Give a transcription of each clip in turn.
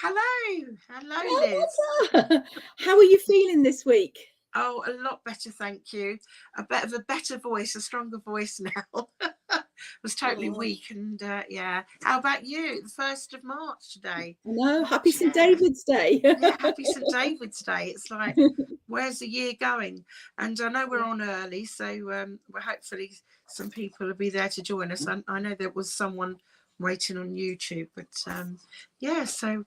hello. Hello, Oh, Liz. how are you feeling this week? Oh, a lot better, thank you. A bit of a better voice, a stronger voice now. Was totally weak, and yeah. How about you? The 1st of March today. No, March, happy St. yeah. David's Day. Yeah, happy St. David's Day. It's like, where's the year going? And I know we're on early, so we're hopefully some people will be there to join us. I know there was someone waiting on YouTube, but yeah, so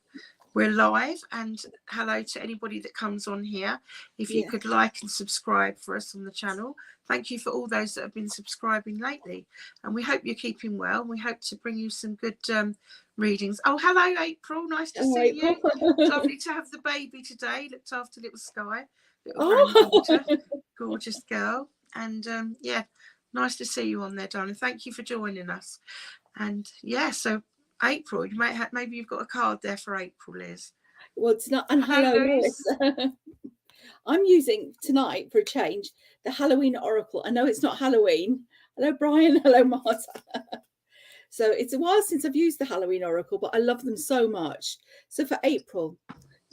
we're live, and hello to anybody that comes on here. If you could like and subscribe for us on the channel. Thank you for all those that have been subscribing lately, and we hope you're keeping well. We hope to bring you some good readings. Oh, hello, April. Nice to see you. Lovely to have the baby today. Looked after little Sky, little granddaughter. Gorgeous girl. And yeah, nice to see you on there, darling. Thank you for joining us. And yeah, so April, you might have, maybe you've got a card there for April, Liz. Well, it's not. And hello, Lois. I'm using tonight for a change the Halloween Oracle. I know it's not Halloween. Hello, Brian. Hello, Marta. So it's a while since I've used the Halloween Oracle, but I love them so much. So for April,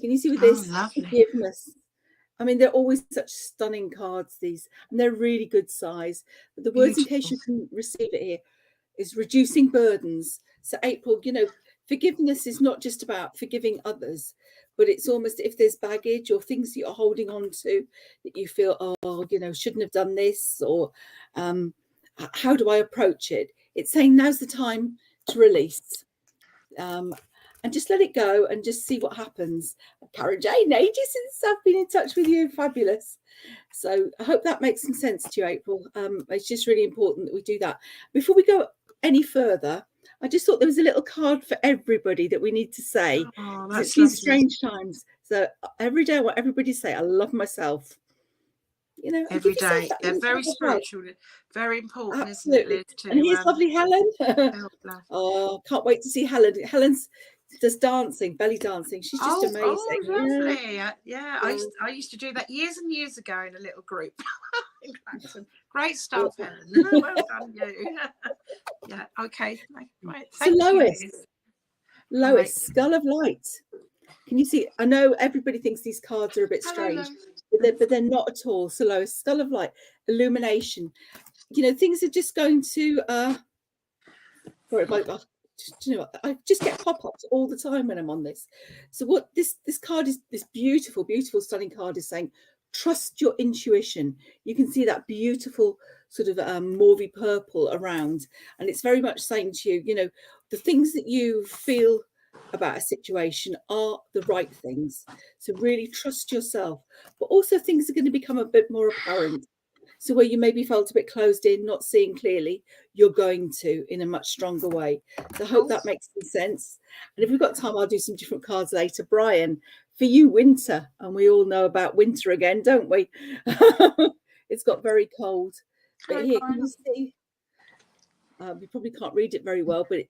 can you see with this forgiveness? I mean, they're always such stunning cards, these, and they're really good size. But the words, in case you can receive it here, is reducing burdens. So April, you know, forgiveness is not just about forgiving others, but it's almost if there's baggage or things that you're holding on to that you feel, oh, you know, shouldn't have done this, or how do I approach it? It's saying now's the time to release and just let it go and just see what happens. Karen Jane, ages since I've been in touch with you. Fabulous. So I hope that makes some sense to you, April. It's just really important that we do that. Before we go any further, I just thought there was a little card for everybody that we need to say. It's these strange times. So every day I want everybody to say, I love myself. You know, every day. They're very spiritual, very important. Absolutely. Isn't it, Liz, and here's lovely Helen. Oh, can't wait to see Helen. Helen's just dancing, belly dancing. She's just amazing. Oh, lovely. Yeah. I used to do that years and years ago in a little group in Claxton. Great stuff, Helen. Well done, you. Yeah, okay. Right. So Lois, Skull of Light. Can you see? I know everybody thinks these cards are a bit strange, but they're not at all. So Lois, Skull of Light, illumination. You know, things are just going to sorry, you know what? I just get pop-ups all the time when I'm on this. So what this card is, this beautiful, beautiful, stunning card is saying, trust your intuition. You can see that beautiful sort of mauvey purple around, and it's very much saying to you, you know, the things that you feel about a situation are the right things. So really trust yourself, but also things are going to become a bit more apparent. So where you maybe felt a bit closed in, not seeing clearly, you're going to in a much stronger way. So I hope that makes some sense. And if we've got time, I'll do some different cards later. Brian, for you, winter. And we all know about winter again, don't we? It's got very cold. But here, can you see? You probably can't read it very well, but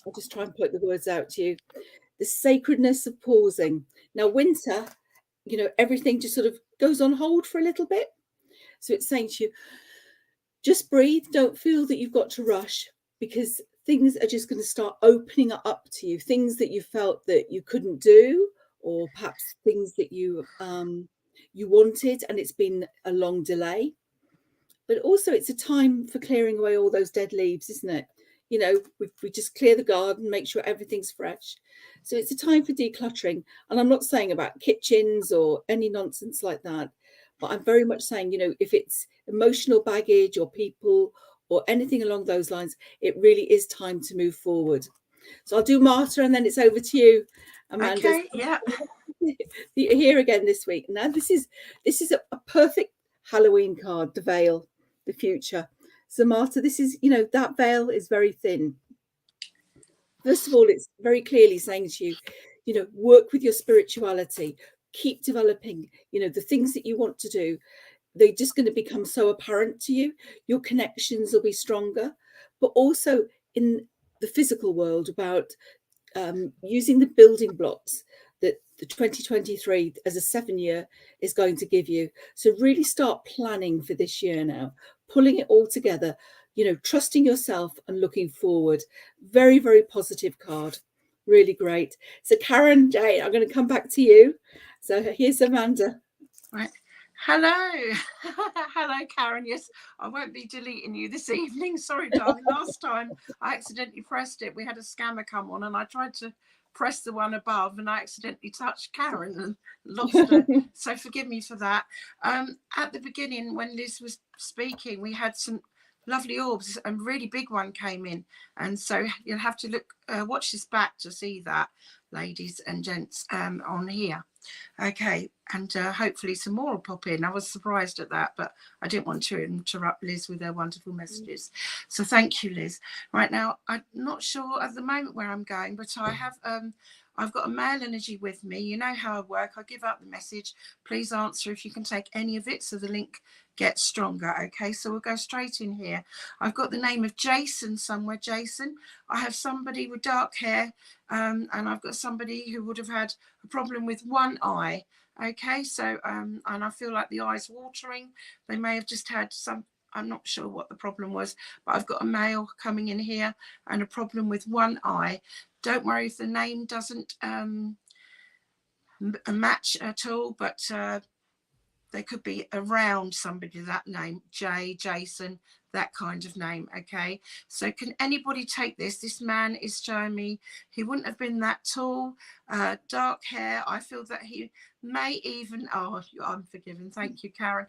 I'll just try and put the words out to you. The sacredness of pausing. Now, winter, you know, everything just sort of goes on hold for a little bit. So it's saying to you, just breathe. Don't feel that you've got to rush, because things are just going to start opening up to you. Things that you felt that you couldn't do, or perhaps things that you wanted, and it's been a long delay. But also it's a time for clearing away all those dead leaves, isn't it? You know, we just clear the garden, make sure everything's fresh. So it's a time for decluttering. And I'm not saying about kitchens or any nonsense like that. But I'm very much saying, you know, if it's emotional baggage or people or anything along those lines, it really is time to move forward. So I'll do Marta, and then it's over to you, Amanda. Okay, yeah. You're here again this week. Now, this is a perfect Halloween card, the veil, the future. So Marta, this is, you know, that veil is very thin. First of all, it's very clearly saying to you, you know, work with your spirituality. Keep developing, you know, the things that you want to do. They're just going to become so apparent to you. Your connections will be stronger, but also in the physical world about using the building blocks that the 2023 as a 7-year is going to give you. So really start planning for this year now, pulling it all together, you know, trusting yourself and looking forward. Very, very positive card. Really great. So Karen, Jane, I'm going to come back to you. So here's Amanda. Right. Hello. Hello, Karen. Yes, I won't be deleting you this evening. Sorry, darling. Last time I accidentally pressed it. We had a scammer come on and I tried to press the one above and I accidentally touched Karen and lost her. So forgive me for that. At the beginning, when Liz was speaking, we had some lovely orbs. A really big one came in. And so you'll have to look, watch this back to see that, ladies and gents, on here. Okay, and hopefully some more will pop in. I was surprised at that, but I didn't want to interrupt Liz with her wonderful messages. So thank you, Liz. Right now, I'm not sure at the moment where I'm going, but I have I've got a male energy with me. You know how I work. I give out the message. Please answer if you can take any of it so the link gets stronger. Okay, so we'll go straight in here. I've got the name of Jason somewhere. Jason. I have somebody with dark hair, and I've got somebody who would have had a problem with one eye. Okay, so and I feel like the eye's watering. They may have just had some, I'm not sure what the problem was, but I've got a male coming in here and a problem with one eye. Don't worry if the name doesn't match at all, but they could be around somebody that name, Jason, that kind of name. Okay, so can anybody take this? This man is showing me he wouldn't have been that tall, dark hair. I feel that he may even, oh, I'm forgiven, thank you, Karen.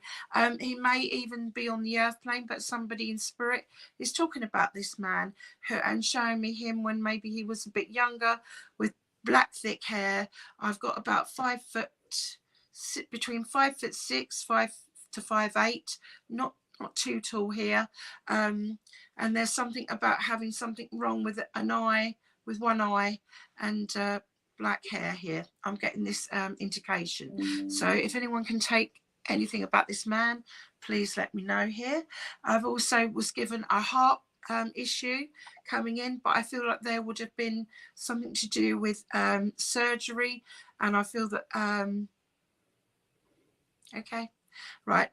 He may even be on the earth plane, but somebody in spirit is talking about this man and showing me him when maybe he was a bit younger with black thick hair. I've got about 5 foot, between 5'6", 5 to 5'8", not too tall here, and there's something about having something wrong with an eye, with one eye, and black hair here. I'm getting this indication. So if anyone can take anything about this man, please let me know here. I've also was given a heart issue coming in, but I feel like there would have been something to do with surgery, and I feel that okay, right.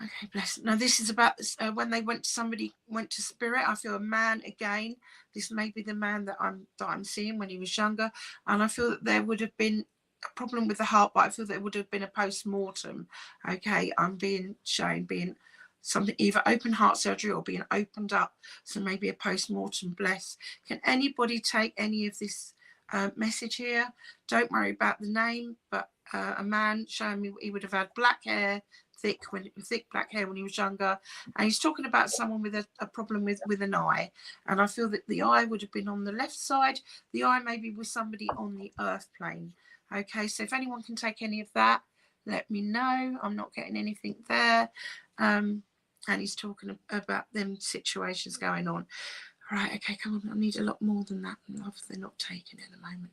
Okay, bless. Now this is about when they went to, somebody went to spirit. I feel a man again. This may be the man that I'm seeing when he was younger, and I feel that there would have been a problem with the heart, but I feel there would have been a post-mortem. Okay, I'm being shown being something, either open heart surgery or being opened up. So maybe a post-mortem. Bless. Can anybody take any of this message here? Don't worry about the name, but a man showing me he would have had black hair, thick black hair when he was younger, and he's talking about someone with a problem with an eye, and I feel that the eye would have been on the left side. The eye maybe was somebody on the earth plane. Okay, so if anyone can take any of that, let me know. I'm not getting anything there. And he's talking about them situations going on. Right, okay, come on, I need a lot more than that. Love, they're not taking it at the moment.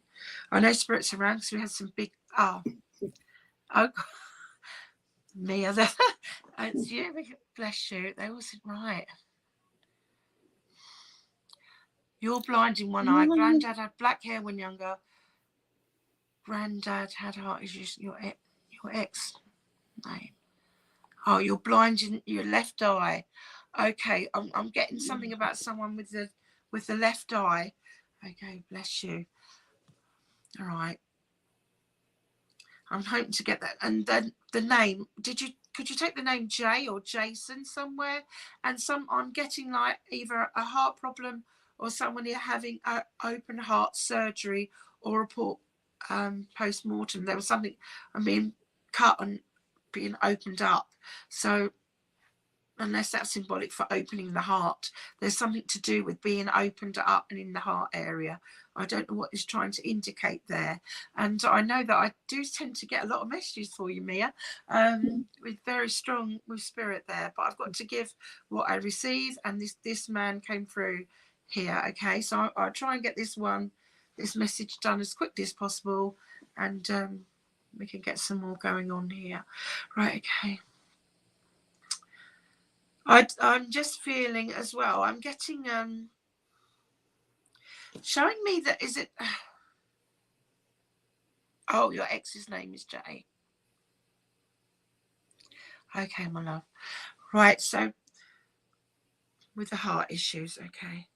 I know spirits around because we had some big oh Mia, it's you. Bless you. They all said right. You're blind in one eye. Granddad had black hair when younger. Granddad had heart issues. Your ex name. Oh, you're blind in your left eye. Okay, I'm getting something about someone with the left eye. Okay, bless you. All right. I'm hoping to get that. And then the name. Could you take the name Jay or Jason somewhere? And I'm getting like either a heart problem or someone having an open heart surgery or report post-mortem. There was something, I mean, cut and being opened up. So unless that's symbolic for opening the heart, there's something to do with being opened up and in the heart area. I don't know what is trying to indicate there. And I know that I do tend to get a lot of messages for you, Mia, with very strong with spirit there, but I've got to give what I receive, and this man came through here. Okay, so I'll try and get this message done as quickly as possible, and we can get some more going on here. Right, okay. I'm just feeling as well, I'm getting showing me that, is it oh, your ex's name is Jay. Okay, my love. Right, so with the heart issues, okay,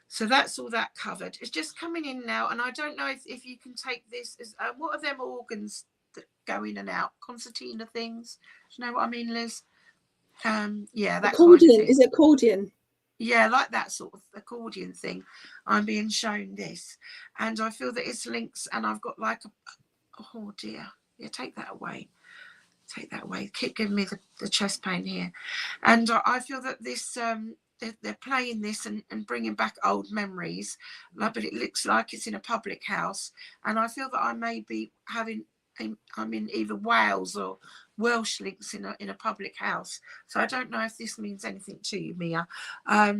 So that's all that covered. It's just coming in now, and I don't know if you can take this as what are them organs that go in and out? Concertina things. Do you know what I mean, Liz? Yeah, that Accordion, kind of thing. is it accordion? Yeah, like that sort of accordion thing. I'm being shown this, and I feel that it's links, and I've got like a, oh dear, yeah, take that away. Take that away. Keep giving me the chest pain here. And I feel that this they're playing this and bringing back old memories, like, but it looks like it's in a public house, and I feel that I may be having, I'm in either Wales or Welsh links in a public house. So I don't know if this means anything to you, Mia, but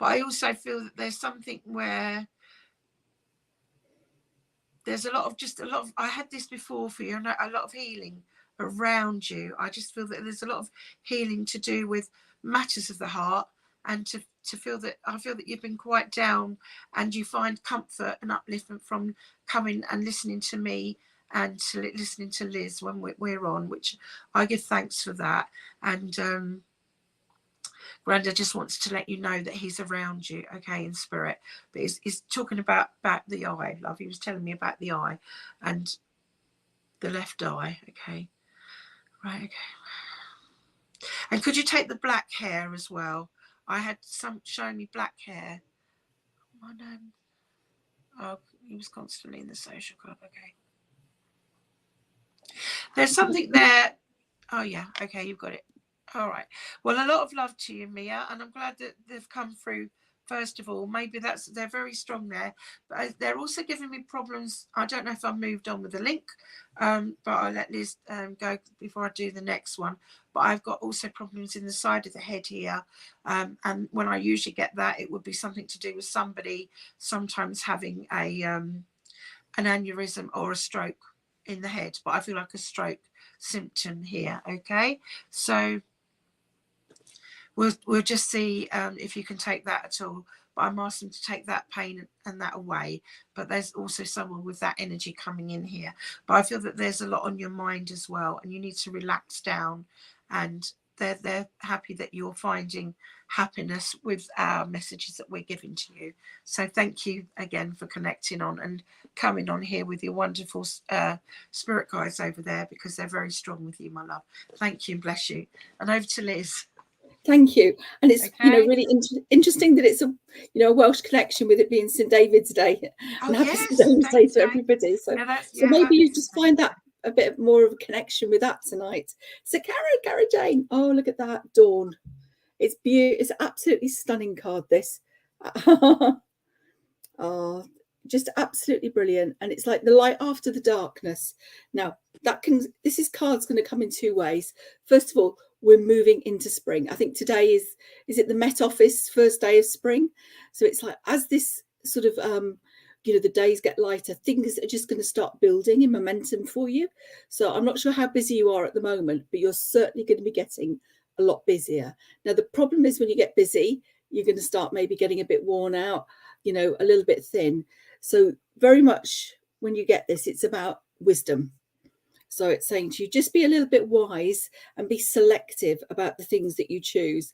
I also feel that there's something where there's a lot of I had this before for you, and a lot of healing around you. I just feel that there's a lot of healing to do with matters of the heart, and to feel that I feel that you've been quite down, and you find comfort and upliftment from coming and listening to me and listening to Liz when we're on, which I give thanks for that. And Granda just wants to let you know that he's around you, okay, in spirit. But he's talking about the eye, love. He was telling me about the eye and the left eye, okay. Right, okay. And could you take the black hair as well? I had some showing me black hair. Oh, he was constantly in the social club, okay. There's something there. Oh, yeah, okay, you've got it. All right. Well, a lot of love to you, Mia, and I'm glad that they've come through. First of all, maybe they're very strong there, but they're also giving me problems. I don't know if I've moved on with the link, but I'll let Liz go before I do the next one. But I've got also problems in the side of the head here, and when I usually get that, it would be something to do with somebody sometimes having an aneurysm or a stroke in the head. But I feel like a stroke symptom here. Okay, so we'll just see if you can take that at all. But I'm asking to take that pain and that away. But there's also someone with that energy coming in here. But I feel that there's a lot on your mind as well, and you need to relax down. And they're happy that you're finding happiness with our messages that we're giving to you. So thank you again for connecting on and coming on here with your wonderful spirit guides over there, because they're very strong with you, my love. Thank you and bless you. And over to Liz. Thank you. And it's really interesting that it's a Welsh connection with it being St David's Day. And happy St David's Day to everybody. So, so maybe you just find that a bit more of a connection with that tonight. So Cara Jane, oh, look at that dawn. It's beautiful. It's absolutely stunning card, this. Oh, just absolutely brilliant. And it's like the light after the darkness. Now this card's going to come in two ways. First of all, we're moving into spring. I think today is it the Met Office first day of spring? So it's like, as this sort of the days get lighter, things are just going to start building in momentum for you. So I'm not sure how busy you are at the moment, but you're certainly going to be getting a lot busier. Now the problem is, when you get busy, you're going to start maybe getting a bit worn out, a little bit thin. So very much when you get this, it's about wisdom. So it's saying to you, just be a little bit wise and be selective about the things that you choose,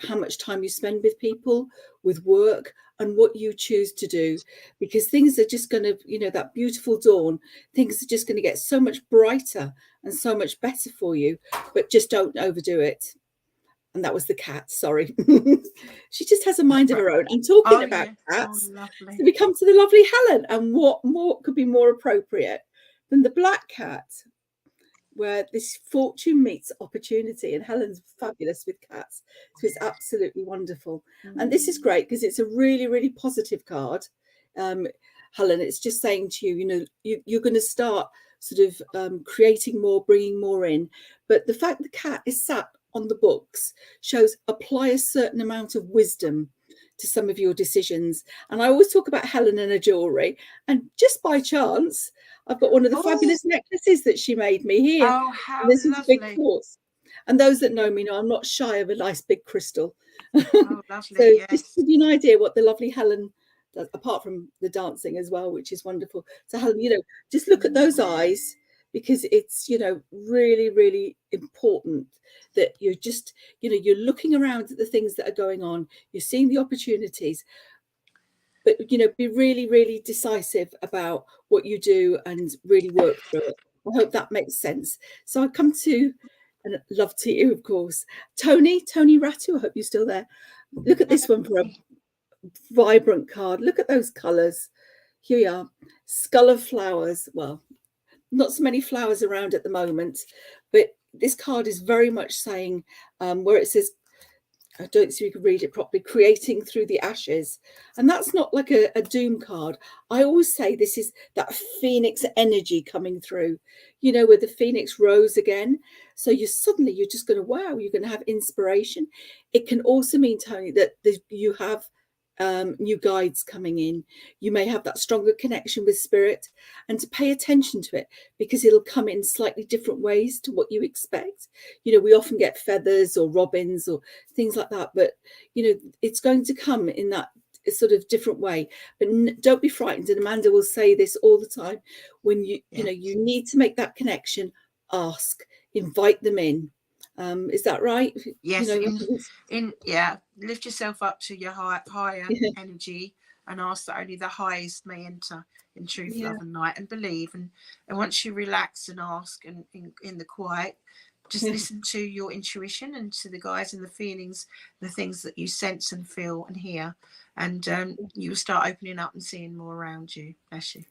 how much time you spend with people, with work, and what you choose to do, because things are just going to, that beautiful dawn, things are just going to get so much brighter and so much better for you, but just don't overdo it. And that was the cat, sorry. She just has a mind of her own. I'm talking about cats. So we come to the lovely Helen, and what more could be more appropriate than the black cat, where this fortune meets opportunity, and Helen's fabulous with cats. So it's absolutely wonderful. And this is great because it's a really, really positive card. Helen, it's just saying to you, you're going to start sort of creating more, bringing more in. But the fact the cat is sat on the books shows apply a certain amount of wisdom to some of your decisions. And I always talk about Helen and her jewellery, and just by chance I've got one of the fabulous necklaces that she made me here. Oh, how this lovely. Is big quartz. And those that know me know I'm not shy of a nice big crystal. Oh, lovely. So yes. Just to give you an idea what the lovely Helen does, apart from the dancing as well, which is wonderful. So Helen, just look at those eyes, because it's, really, really important that you're just, you're looking around at the things that are going on. You're seeing the opportunities, but be really, really decisive about what you do and really work through it. I hope that makes sense. So I come to, and love to you, of course, Tony Ratu. I hope you're still there. Look at this one for a vibrant card. Look at those colours. Here we are. Skull of flowers. Well, not so many flowers around at the moment, but this card is very much saying, where it says, I don't see if you can read it properly, creating through the ashes. And that's not like a doom card. I always say this is that phoenix energy coming through, where the phoenix rose again. So you're just going to, wow, you're going to have inspiration. It can also mean, Tony, that you have new guides coming in. You may have that stronger connection with spirit, and to pay attention to it, because it'll come in slightly different ways to what you expect. We often get feathers or robins or things like that, but it's going to come in that sort of different way. But don't be frightened, and Amanda will say this all the time, when you need to make that connection, ask, invite them in. Is that right? Yes. Lift yourself up to your higher energy, and ask that only the highest may enter in truth, love and light, and believe. And once you relax and ask, and in the quiet, just listen to your intuition and to the guides and the feelings, the things that you sense and feel and hear, and you will start opening up and seeing more around you. Bless you.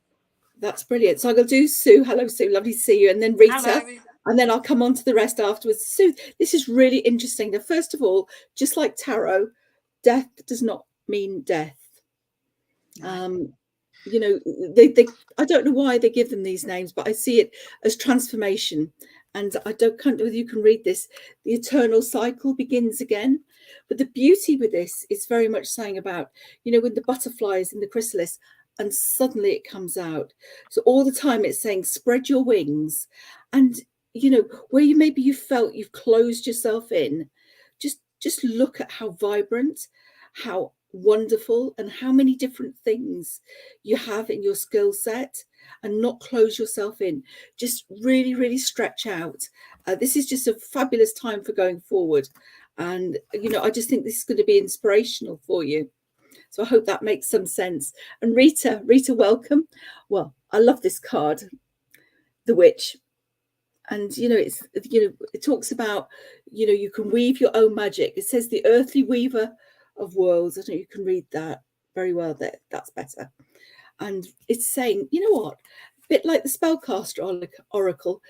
That's brilliant. So I'm going to do Sue. Hello, Sue. Lovely to see you. And then Rita. Hello. And then I'll come on to the rest afterwards. Sue, this is really interesting. Now, first of all, just like tarot, death does not mean death. No. I don't know why they give them these names, but I see it as transformation. And I don't know whether you can read this. The eternal cycle begins again. But the beauty with this is very much saying about, when the butterfly is in the chrysalis, and suddenly it comes out. So all the time it's saying, spread your wings. And where maybe you felt you've closed yourself in, just look at how vibrant, how wonderful, and how many different things you have in your skill set, and not close yourself in. Just really, really stretch out. This is just a fabulous time for going forward. And, I just think this is going to be inspirational for you. So I hope that makes some sense. And Rita, welcome. Well, I love this card, the Witch. And, it talks about, you can weave your own magic. It says the earthly weaver of worlds. I don't know if you can read that very well there. That's better. And it's saying, what? A bit like the spellcaster oracle,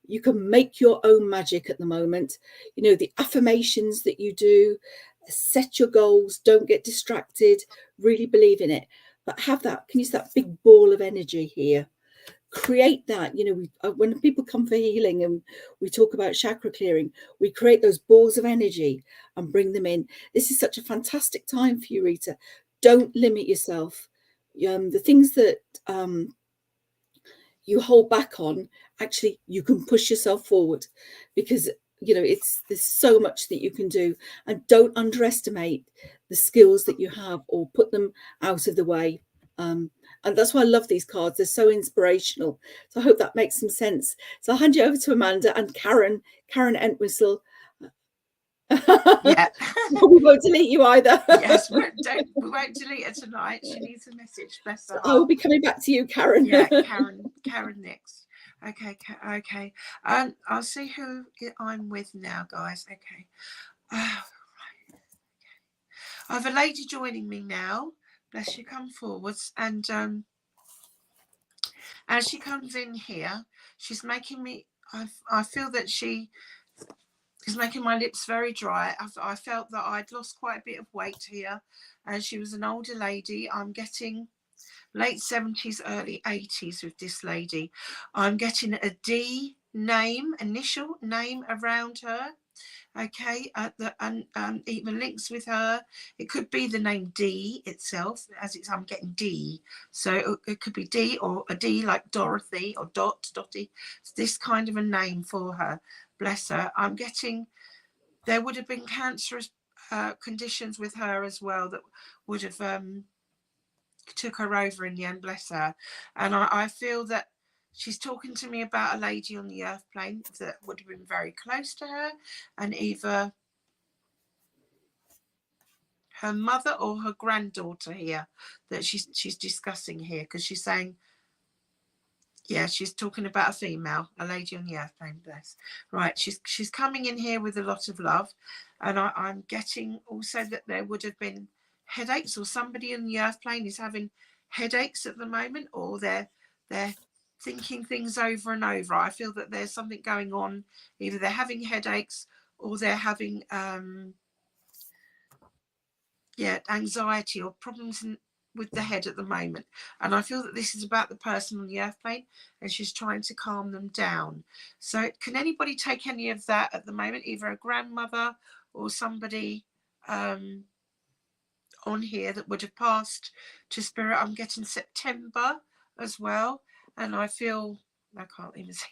you can make your own magic at the moment. The affirmations that you do, set your goals, don't get distracted, really believe in it. But have that, can use that big ball of energy here. Create that, when people come for healing and we talk about chakra clearing, we create those balls of energy and bring them in. This is such a fantastic time for you, Rita. Don't limit yourself. The things that you hold back on, actually, you can push yourself forward, because there's so much that you can do. And don't underestimate the skills that you have, or put them out of the way. And that's why I love these cards. They're so inspirational. So I hope that makes some sense. So I'll hand you over to Amanda and Karen Entwistle. Yeah. We won't delete you either. Yes, we won't delete her tonight. She needs a message. Bless her. I will be coming back to you, Karen. Yeah, Karen next. Okay. I'll see who I'm with now, guys. Okay. Right. I have a lady joining me now. Bless you, come forwards. And as she comes in here, she's making me, I feel that she is making my lips very dry. I felt that I'd lost quite a bit of weight here. And she was an older lady. I'm getting late 70s, early 80s with this lady. I'm getting a D name, initial name around her. Okay, and even links with her. It could be the name D itself, as I'm getting D. So it could be D, or a D like Dorothy or Dotty. It's this kind of a name for her. Bless her. I'm getting, there would have been cancerous conditions with her as well that would have took her over in the end. Bless her. And I feel that she's talking to me about a lady on the earth plane that would have been very close to her, and either her mother or her granddaughter here that she's discussing here, because she's saying, yeah, she's talking about a female, a lady on the airplane. Bless. Right, she's coming in here with a lot of love, and I'm getting also that there would have been headaches, or somebody in the airplane is having headaches at the moment, or they're thinking things over and over. I feel that there's something going on. Either they're having headaches or they're having anxiety or problems with the head at the moment. And I feel that this is about the person on the airplane, and she's trying to calm them down. So can anybody take any of that at the moment, either a grandmother or somebody on here that would have passed to spirit? I'm getting September as well, and I feel, I can't even see.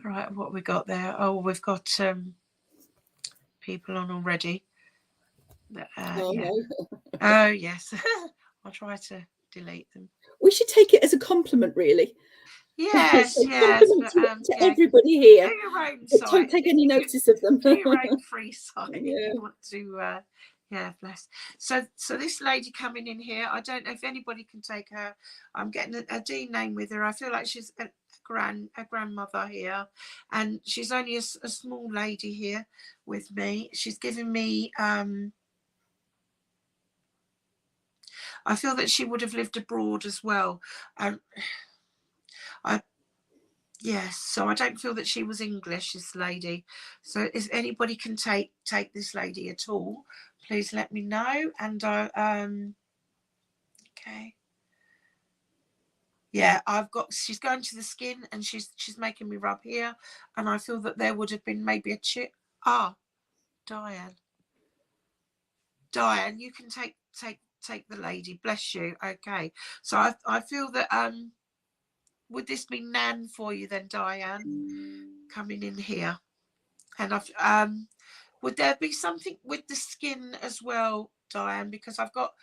Right, what we got there? Oh, we've got people on already. Oh yes. I'll try to delete them. We should take it as a compliment, really. Yes, So yes. Compliment to everybody here. Do your own But site. don't take any notice of them. Do your own free site. Yeah. You want to, bless. So this lady coming in here, I don't know if anybody can take her. I'm getting a D name with her. I feel like she's a grandmother here, and she's only a small lady here with me. She's giving me I feel that she would have lived abroad as well. Yes, so I don't feel that she was English, this lady. So if anybody can take this lady at all, please let me know. And okay. Yeah, she's going to the skin, and she's making me rub here, and I feel that there would have been maybe a chip. Diane, you can take the lady, bless you. Okay, so I feel that would this be Nan for you then, Diane, coming in here? And would there be something with the skin as well, Diane? Because I don't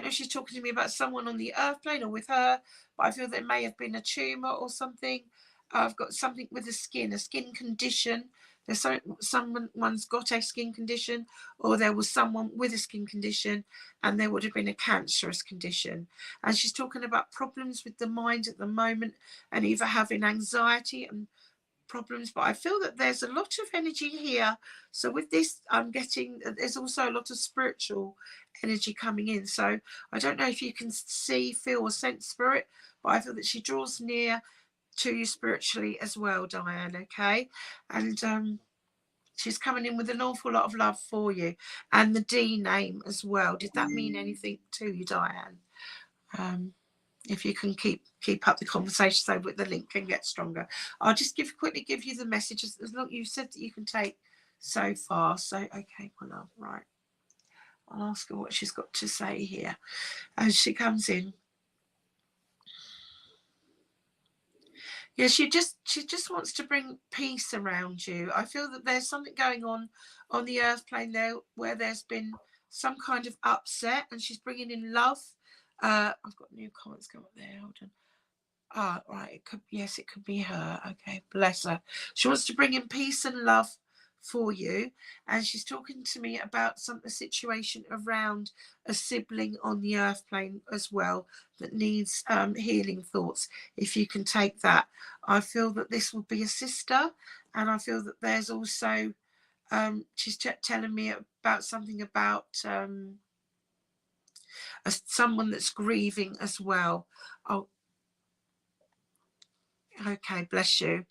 know if she's talking to me about someone on the earth plane or with her, but I feel there may have been a tumor or something. I've got something with the skin, a skin condition. There's someone's got a skin condition, or there was someone with a skin condition, and there would have been a cancerous condition. And she's talking about problems with the mind at the moment, and either having anxiety and problems, but I feel that there's a lot of energy here. So with this, I'm getting there's also a lot of spiritual energy coming in. So I don't know if you can see, feel, or sense spirit, but I feel that she draws near to you spiritually as well, Diane. Okay, and she's coming in with an awful lot of love for you, and the D name as well. Did that mean anything to you, Diane? If you can keep up the conversation so that the link can get stronger. I'll just quickly give you the messages, as long you said that you can take so far. So okay, my love, right, I'll ask her what she's got to say here as she comes in. Yeah, she just wants to bring peace around you. I feel that there's something going on the earth plane there where there's been some kind of upset, and she's bringing in love. I've got new comments going up there. Hold on. Right. It could be her. Okay, bless her. She wants to bring in peace and love for you, and she's talking to me about a situation around a sibling on the earth plane as well that needs healing thoughts. If you can take that, I feel that this will be a sister, and I feel that there's also she's telling me about something about someone that's grieving as well. Oh, okay, bless you.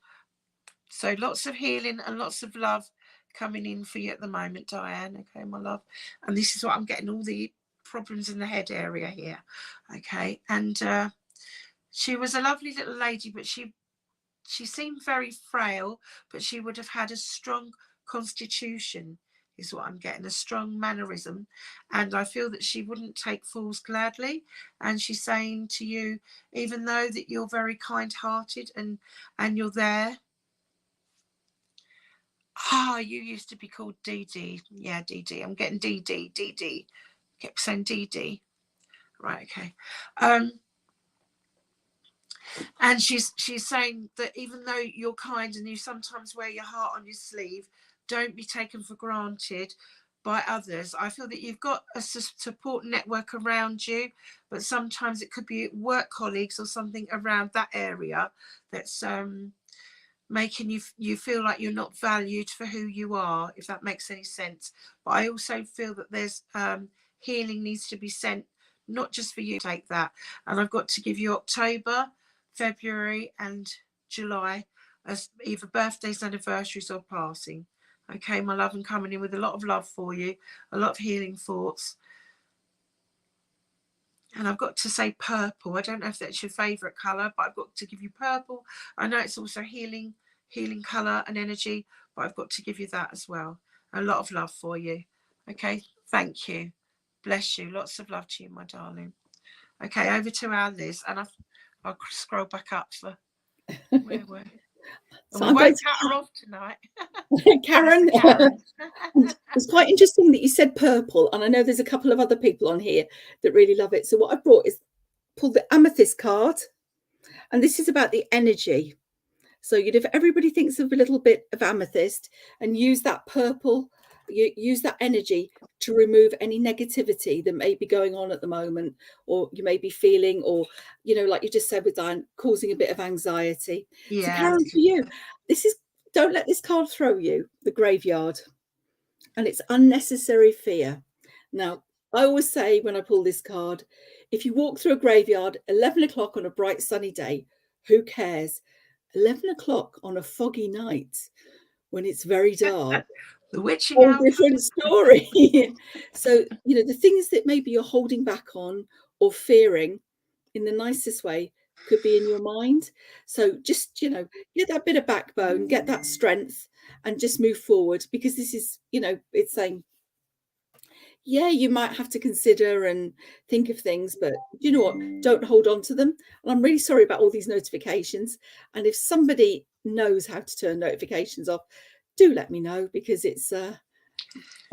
So lots of healing and lots of love coming in for you at the moment, Diane. Okay, my love. And this is what I'm getting, all the problems in the head area here. Okay, and she was a lovely little lady, but she seemed very frail, but she would have had a strong constitution, is what I'm getting, a strong mannerism. And I feel that she wouldn't take fools gladly. And she's saying to you, even though that you're very kind-hearted and you're there. You used to be called DD. Yeah, DD. I'm getting DD. Kept saying DD. Right, okay. And she's saying that even though you're kind and you sometimes wear your heart on your sleeve, don't be taken for granted. by others. I feel that you've got a support network around you, but sometimes it could be work colleagues or something around that area that's making you feel like you're not valued for who you are, if that makes any sense. But I also feel that there's healing needs to be sent, not just for you to take that. And I've got to give you October, February and July as either birthdays, anniversaries or passing. Okay, my love, I'm coming in with a lot of love for you, a lot of healing thoughts. And I've got to say purple. I don't know if that's your favourite colour, but I've got to give you purple. I know it's also healing colour and energy, but I've got to give you that as well. A lot of love for you. Okay, thank you. Bless you. Lots of love to you, my darling. Okay, over to our Liz. And I'll scroll back up for where we're... So we won't cut her off tonight. Karen. It's quite interesting that you said purple, and I know there's a couple of other people on here that really love it. So what I brought is pulled the amethyst card, and this is about the energy. So if everybody thinks of a little bit of amethyst and use that purple, you use that energy to remove any negativity that may be going on at the moment, or you may be feeling, or like you just said with Diane, causing a bit of anxiety. Yeah. So Karen, for you, this is, don't let this card throw you, the graveyard, and it's unnecessary fear. Now, I always say when I pull this card, if you walk through a graveyard 11 o'clock on a bright sunny day, who cares? 11 o'clock on a foggy night when it's very dark, the witching whole hour. Different story. So the things that maybe you're holding back on or fearing in the nicest way could be in your mind. So just get that bit of backbone, get that strength, and just move forward, because this is it's saying, yeah, you might have to consider and think of things, but you know what? Don't hold on to them. And I'm really sorry about all these notifications. And if somebody knows how to turn notifications off, do let me know, because it's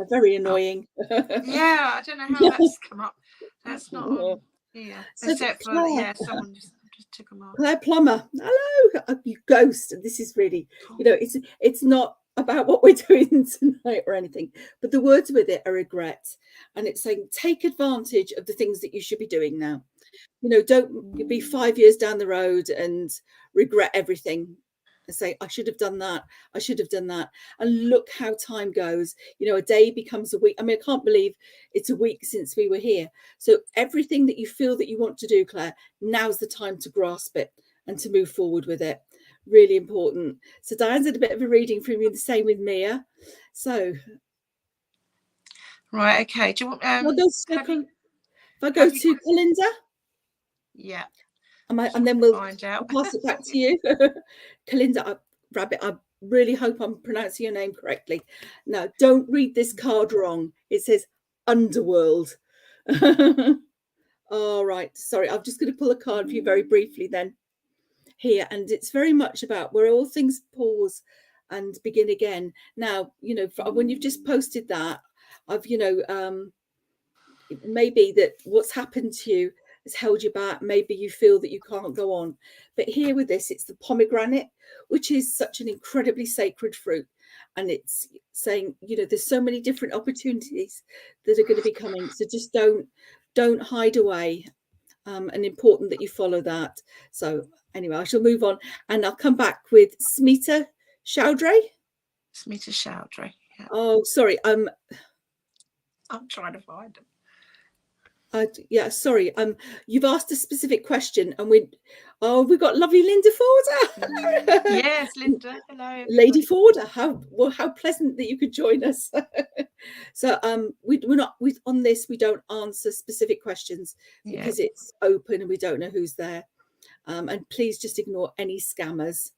very annoying. Yeah, I don't know how that's come up. That's not on here. So except for Claire, someone just took them off. Claire Plummer, hello, you ghost. This is really, it's not about what we're doing tonight or anything, but the words with it are regret, and it's saying take advantage of the things that you should be doing now. Don't be 5 years down the road and regret everything and say, I should have done that, I should have done that. And look how time goes. A day becomes a week. I mean, I can't believe it's a week since we were here. So everything that you feel that you want to do, Claire, now's the time to grasp it and to move forward with it. Really important. So Diane's had a bit of a reading from you, the same with Mia. So right, okay. Do you want if I go to Kalinda? Yeah. And then we'll find out. I'll pass it back to you. Kalinda, Rabbit, I really hope I'm pronouncing your name correctly. Now, don't read this card wrong. It says underworld. All right. Sorry, I'm just going to pull a card for you very briefly then here. And it's very much about where all things pause and begin again. Now, when you've just posted that, I've, maybe that what's happened to you has held you back. Maybe you feel that you can't go on. But here with this, it's the pomegranate, which is such an incredibly sacred fruit. And it's saying, there's so many different opportunities that are going to be coming. So just don't hide away. And important that you follow that. So anyway, I shall move on, and I'll come back with Smita Chowdhury. Smita Chowdhury. Yeah. Oh, sorry. I'm trying to find them. Sorry. You've asked a specific question, and we've got lovely Linda Forder. Yes, Linda. Hello, everybody. Lady Forder. How pleasant that you could join us. So we're not on this. We don't answer specific questions because it's open and we don't know who's there. And please just ignore any scammers.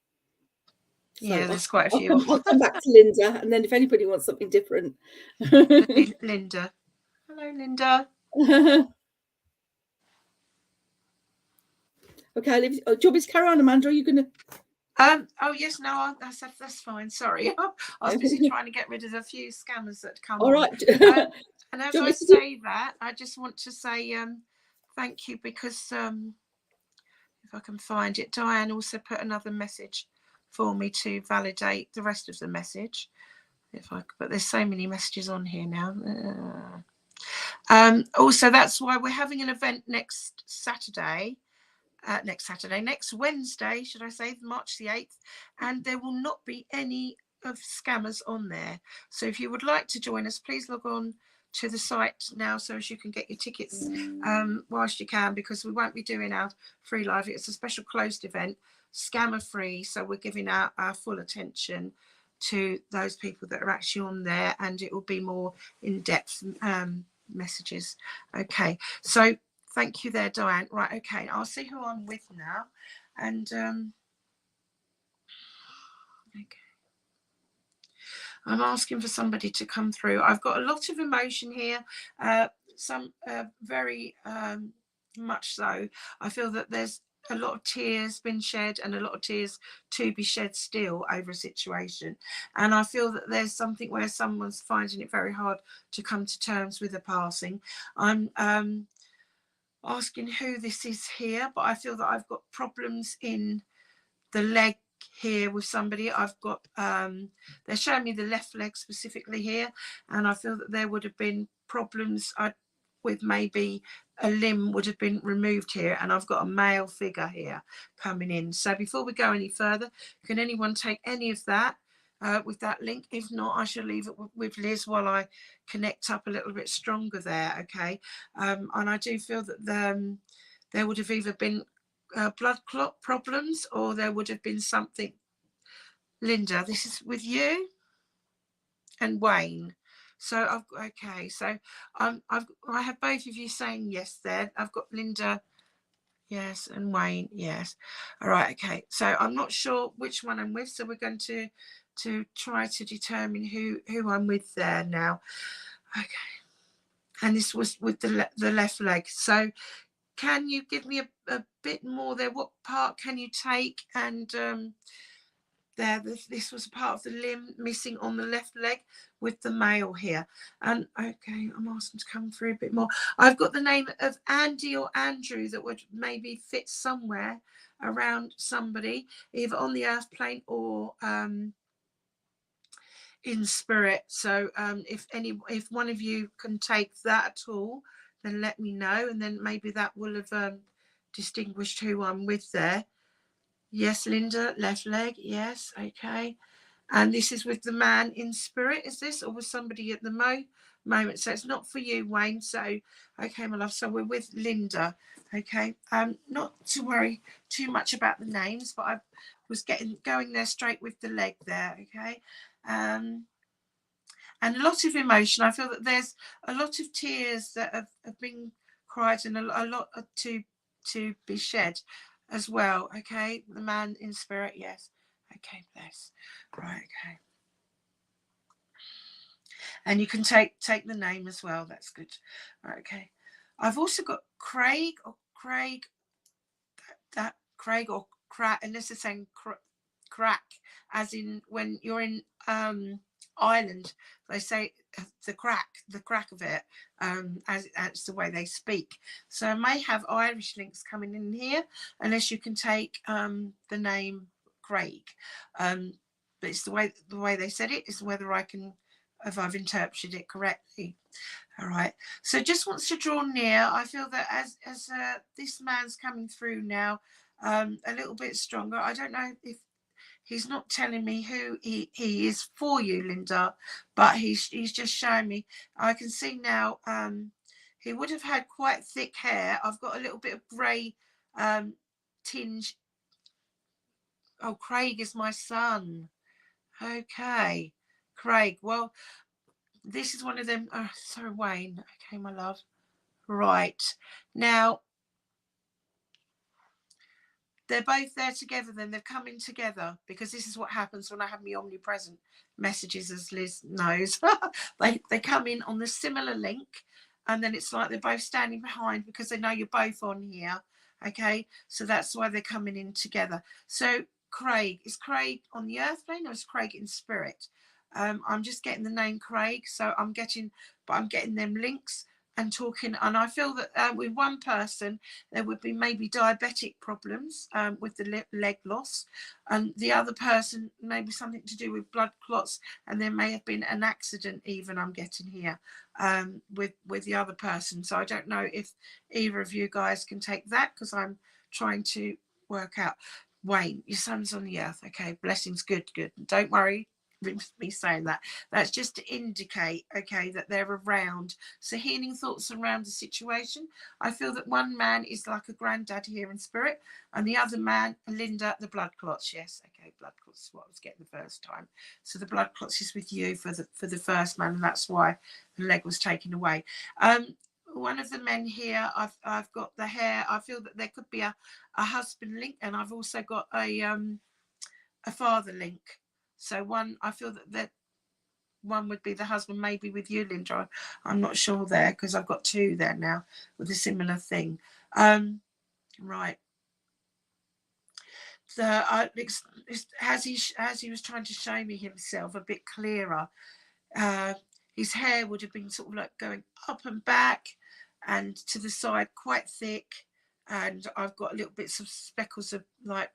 So there's quite a few. I'll come back to Linda, and then if anybody wants something different. Linda. Hello, Linda. Okay, do you want me to carry on, Amanda? Are you going to? Oh yes, no, that's fine. Sorry, I was busy trying to get rid of a few scammers that come. All right. And as I say that, I just want to say thank you, because if I can find it, Diane also put another message for me to validate the rest of the message. but there's so many messages on here now. Also, that's why we're having an event next Wednesday, should I say, March the 8th, and there will not be any of scammers on there. So if you would like to join us, please log on to the site now so as you can get your tickets whilst you can, because we won't be doing our free live. It's a special closed event, scammer free, so we're giving our full attention to those people that are actually on there, and it will be more in-depth messages. Okay, so thank you there, Diane. Right, okay, I'll see who I'm with now. And okay, I'm asking for somebody to come through. I've got a lot of emotion here, some very much so. I feel that there's a lot of tears been shed, and a lot of tears to be shed still over a situation. And I feel that there's something where someone's finding it very hard to come to terms with a passing. I'm asking who this is here, but I feel that I've got problems in the leg here with somebody. I've got they're showing me the left leg specifically here, and I feel that there would have been problems with maybe a limb would have been removed here, and I've got a male figure here coming in. So before we go any further, can anyone take any of that with that link? If not, I shall leave it with Liz while I connect up a little bit stronger there. Okay, and I do feel that there would have either been blood clot problems, or there would have been something. Linda, this is with you and Wayne. So okay, so I have both of you saying yes there. I've got Linda, yes, and Wayne, yes. All right, okay. So I'm not sure which one I'm with, so we're going to try to determine who I'm with there now. Okay, and this was with the left leg. So can you give me a bit more there? What part can you take? And this was a part of the limb missing on the left leg with the male here. And okay, I'm asking to come through a bit more. I've got the name of Andy or Andrew that would maybe fit somewhere around somebody, either on the earth plane or in spirit. So if one of you can take that at all, then let me know, and then maybe that will have distinguished who I'm with there. Yes, Linda, left leg, yes, okay. And this is with the man in spirit, is this, or with somebody at the moment? So it's not for you, Wayne. So okay, my love, so we're with Linda. Okay, not to worry too much about the names, but I was going there straight with the leg there. Okay, and a lot of emotion. I feel that there's a lot of tears that have been cried, and a lot to be shed as well. Okay, the man in spirit, yes. Okay, bless. Right, okay. And you can take the name as well. That's good. Right, okay. I've also got Craig or Craig or crack, unless it's saying crack, as in when you're in Ireland, they say the crack of it, as that's the way they speak. So I may have Irish links coming in here, unless you can take the name Craig. But it's the way they said it is whether I can, if I've interpreted it correctly. All right, so just wants to draw near. I feel that as this man's coming through now, a little bit stronger. I don't know if he's not telling me who he is for you, Linda, but he's just showing me. I can see now he would have had quite thick hair. I've got a little bit of grey tinge. Oh, Craig is my son. Okay, Craig. Well, this is one of them. Oh, sorry, Wayne. Okay, my love. Right. Now, they're both there together, then they're coming together, because this is what happens when I have my omnipresent messages, as Liz knows. they come in on the similar link, and then it's like they're both standing behind because they know you're both on here. Okay, so that's why they're coming in together. So Craig, is Craig on the earth plane, or is Craig in spirit? I'm just getting the name Craig, so I'm getting them links, and talking, and I feel that with one person there would be maybe diabetic problems with the leg loss, and the other person maybe something to do with blood clots, and there may have been an accident even, I'm getting here, with the other person. So I don't know if either of you guys can take that, because I'm trying to work out. Wayne, your son's on the earth. Okay, blessings. Good. Don't worry with me saying that. That's just to indicate, okay, that they're around. So healing thoughts around the situation. I feel that one man is like a granddad here in spirit, and the other man, Linda, the blood clots. Yes, okay, blood clots is what I was getting the first time. So the blood clots is with you for the first man, and that's why the leg was taken away. One of the men here, I've got the hair. I feel that there could be a husband link, and I've also got a father link. So one, I feel that one would be the husband, maybe with you, Linda. I'm not sure there, because I've got two there now with a similar thing. Right. So as he was trying to show me himself a bit clearer, his hair would have been sort of like going up and back and to the side, quite thick, and I've got little bits of speckles of like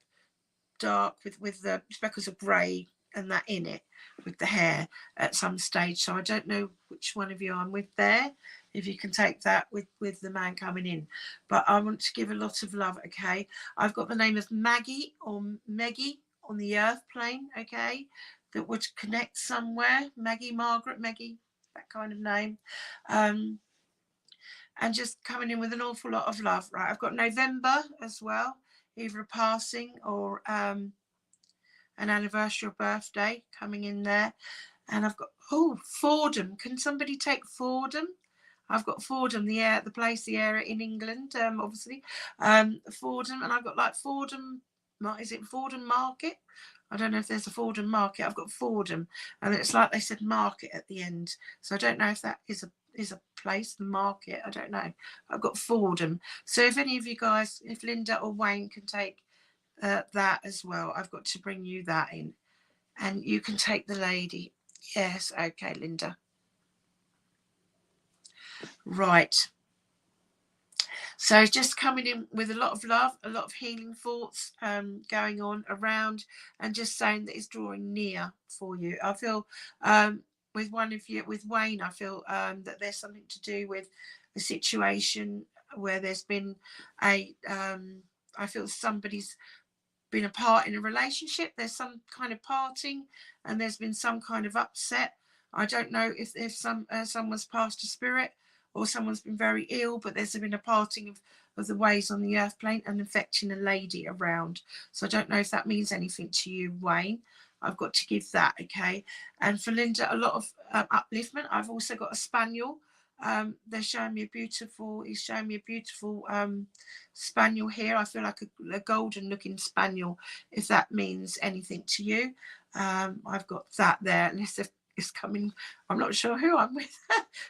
dark with the speckles of grey and that in it with the hair at some stage. So I don't know which one of you I'm with there, if you can take that with the man coming in, but I want to give a lot of love. Okay, I've got the name of Maggie or Meggie on the earth plane, okay, that would connect somewhere. Maggie, Margaret, Meggie, that kind of name, and just coming in with an awful lot of love. Right, I've got November as well, either a passing or an anniversary or birthday coming in there. And I've got, Fordham. Can somebody take Fordham? I've got Fordham, the area in England, obviously. Fordham, and I've got like Fordham, is it Fordham Market? I don't know if there's a Fordham Market. I've got Fordham, and it's like they said market at the end. So I don't know if that is a place, the market. I don't know. I've got Fordham. So if any of you guys, if Linda or Wayne can take that as well, I've got to bring you that in, and you can take the lady. Yes, okay, Linda. Right. So just coming in with a lot of love, a lot of healing thoughts going on around, and just saying that it's drawing near for you. I feel with one of you, with Wayne, I feel that there's something to do with the situation where there's been I feel somebody's been apart in a relationship. There's some kind of parting, and there's been some kind of upset. I don't know if someone's passed a spirit, or someone's been very ill, but there's been a parting of the ways on the earth plane and affecting a lady around. So I don't know if that means anything to you, Wayne. I've got to give that, okay? And for Linda, a lot of upliftment. I've also got a spaniel. He's showing me a beautiful spaniel here. I feel like a golden looking spaniel, if that means anything to you. I've got that there, unless it's coming, I'm not sure who I'm with,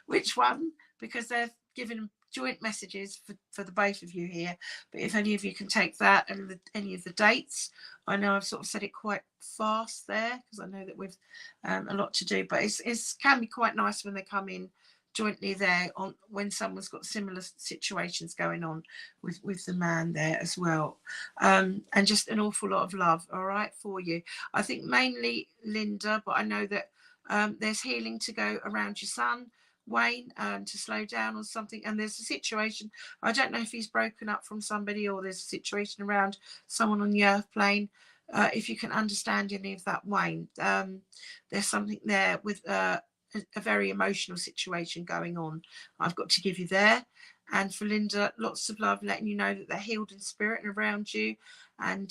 which one, because they're giving joint messages for the both of you here. But if any of you can take that and any of the dates, I know I've sort of said it quite fast there, because I know that we've a lot to do, but it can be quite nice when they come in jointly there on when someone's got similar situations going on with the man there as well, and just an awful lot of love, all right, for you. I think mainly Linda, but I know that there's healing to go around your son Wayne, to slow down or something, and there's a situation, I don't know if he's broken up from somebody, or there's a situation around someone on the earth plane. If you can understand any of that, Wayne, there's something there with a very emotional situation going on. I've got to give you there. And for Linda, lots of love, letting you know that they're healed in spirit and around you. And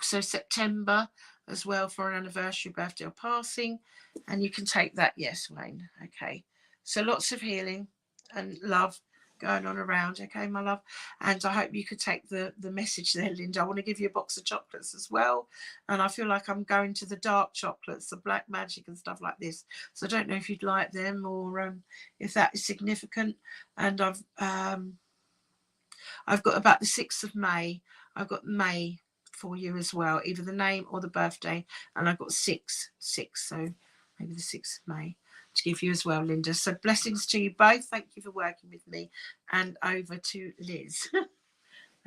so September as well for an anniversary, birthday or passing. And you can take that. Yes, Wayne. Okay. So lots of healing and love going on around. Okay, my love. And I hope you could take the message there, Linda. I want to give you a box of chocolates as well. And I feel like I'm going to the dark chocolates, the black magic and stuff like this. So I don't know if you'd like them, or if that is significant. And I've got about the 6th of May. I've got May for you as well, either the name or the birthday. And I've got 6, so maybe the 6th of May. to give you as well, Linda. So blessings to you both. Thank you for working with me. And over to Liz.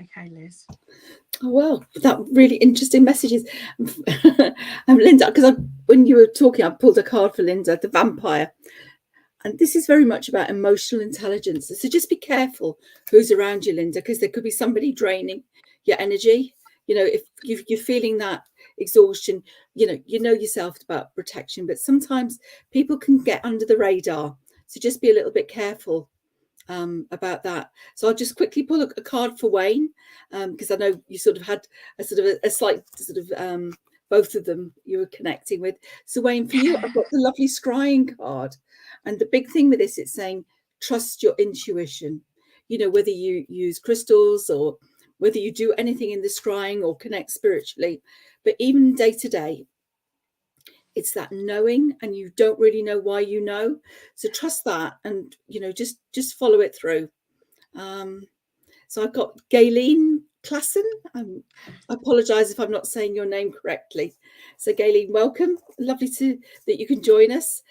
Okay, Liz. Oh, well, that really interesting messages. Linda, because when you were talking, I pulled a card for Linda, the vampire. And this is very much about emotional intelligence. So just be careful who's around you, Linda, because there could be somebody draining your energy. You know, if you're feeling that exhaustion, you know yourself about protection, but sometimes people can get under the radar. So just be a little bit careful about that. So I'll just quickly pull a card for Wayne, because I know you sort of had a slight both of them you were connecting with. So Wayne, for you, I've got the lovely scrying card, and the big thing with this, it's saying trust your intuition. You know, whether you use crystals or whether you do anything in the scrying or connect spiritually, but even day to day, it's that knowing, and you don't really know why you know. So trust that, and just follow it through. So I've got Gayleen Klassen. I apologize if I'm not saying your name correctly. So Gayleen, welcome. Lovely that you can join us.